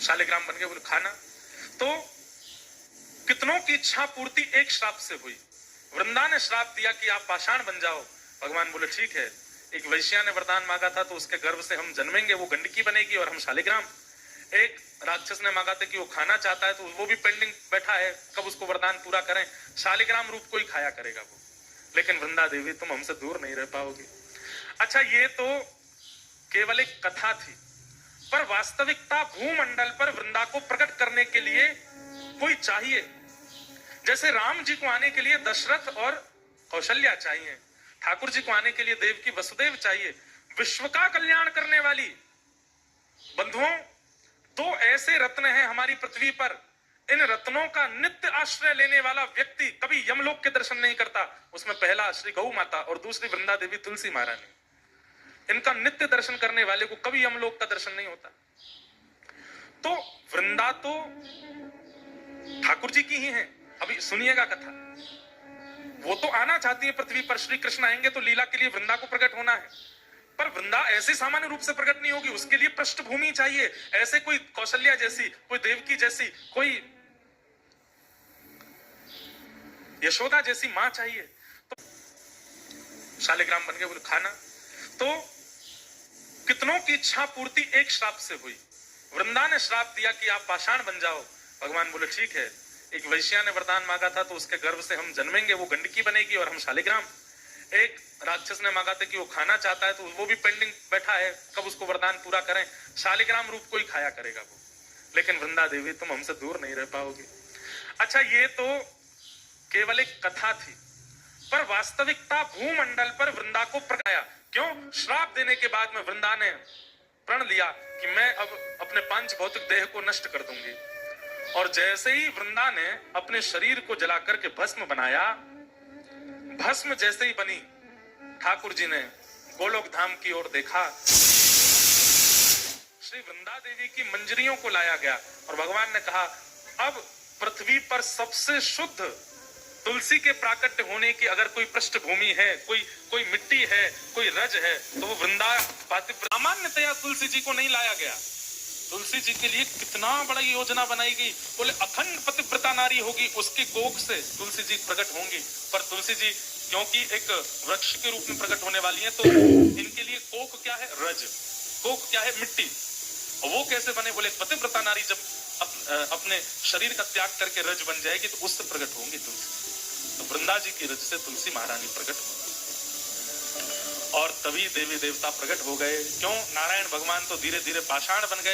शालिग्राम बन गए, बोले खाना। तो कितनों की इच्छा पूर्ति एक श्राप से हुई। वृंदा ने श्राप दिया कि आप पाषाण बन जाओ। भगवान बोले ठीक है। एक वैश्या ने वरदान मांगा था तो उसके गर्भ से हम जन्मेंगे, वो गंडकी बनेगी और हम शालिग्राम। एक राक्षस ने मांगा था कि वो खाना चाहता है तो वो भी पेंडिंग बैठा है, कब उसको वरदान पूरा करें। शालिग्राम रूप को ही खाया करेगा वो। लेकिन वृंदा देवी तुम हमसे दूर नहीं रह पाओगी। अच्छा, ये तो केवल एक कथा थी, पर वास्तविकता भूमंडल पर वृंदा को प्रकट करने के लिए कोई चाहिए। जैसे राम जी को आने के लिए दशरथ और कौशल्या चाहिए, ठाकुर जी को आने के लिए देव की वसुदेव चाहिए। विश्व का कल्याण करने वाली बंधुओं, दो ऐसे रत्न हैं हमारी पृथ्वी पर। इन रत्नों का नित्य आश्रय लेने वाला व्यक्ति कभी यमलोक के दर्शन नहीं करता। उसमें पहला श्री गौ माता और दूसरी वृंदा देवी तुलसी महारानी। इनका नित्य दर्शन करने वाले को कभी यमलोक का दर्शन नहीं होता। तो वृंदा तो ठाकुर जी की ही है। अभी सुनिएगा कथा। वो तो आना चाहती है पृथ्वी पर, श्री कृष्ण आएंगे तो लीला के लिए वृंदा को प्रकट होना है। पर वृंदा ऐसे सामान्य रूप से प्रकट नहीं होगी, उसके लिए पृष्ठभूमि चाहिए। ऐसे कोई कौशल्या जैसी, कोई देवकी जैसी, कोई यशोदा जैसी मां चाहिए। तो शालिग्राम बन गए, बोले खाना। तो कितनों की इच्छा पूर्ति एक श्राप से हुई। वृंदा ने श्राप दिया कि आप पाषाण बन जाओ। भगवान बोले ठीक है। एक वैश्या ने वरदान मांगा था तो उसके गर्भ से हम जन्मेंगे, वो गंडकी बनेगी और हम शालिग्राम। एक राक्षस ने मांगा था कि वो खाना चाहता है तो वो भी पेंडिंग बैठा है, कब उसको वरदान पूरा करें। शालिग्राम रूप को ही खाया करेगा वो। लेकिन वृंदा देवी तुम हमसे दूर नहीं रह पाओगी। अच्छा, ये तो केवल एक कथा थी, पर वास्तविकता भूमंडल पर वृंदा को प्रकाया। क्यों? श्राप देने के बाद में वृंदा ने प्रण लिया कि मैं अब अपने पांच भौतिक देह को नष्ट कर दूंगी। और जैसे ही वृंदा ने अपने शरीर को जलाकर के भस्म बनाया, भस्म जैसे ही बनी, ठाकुर जी ने गोलोक धाम की ओर देखा। श्री वृंदा देवी की मंजरियों को लाया गया और भगवान ने कहा अब पृथ्वी पर सबसे शुद्ध तुलसी के प्राकट्य होने की अगर कोई पृष्ठभूमि है, कोई मिट्टी है, कोई रज है, तो वो वृंदा। सामान्यतया तुलसी जी को नहीं लाया गया। तुलसी जी के लिए कितना बड़ा योजना बनाई गई। बोले अखंड पतिव्रता नारी होगी, उसके कोख से तुलसी जी प्रकट होंगी। पर तुलसी जी क्योंकि एक वृक्ष के रूप में प्रकट होने वाली हैं, तो इनके लिए कोख क्या है? रज। कोख क्या है? मिट्टी। और वो कैसे बने? बोले पतिव्रता नारी जब अपने शरीर का त्याग करके रज बन जाएगी तो उससे प्रकट होंगी तुलसी। तो वृंदा जी की रज से तुलसी महारानी प्रकट हो और तभी देवी देवता प्रकट हो गए। क्यों? नारायण भगवान तो धीरे धीरे पाषाण बन गए।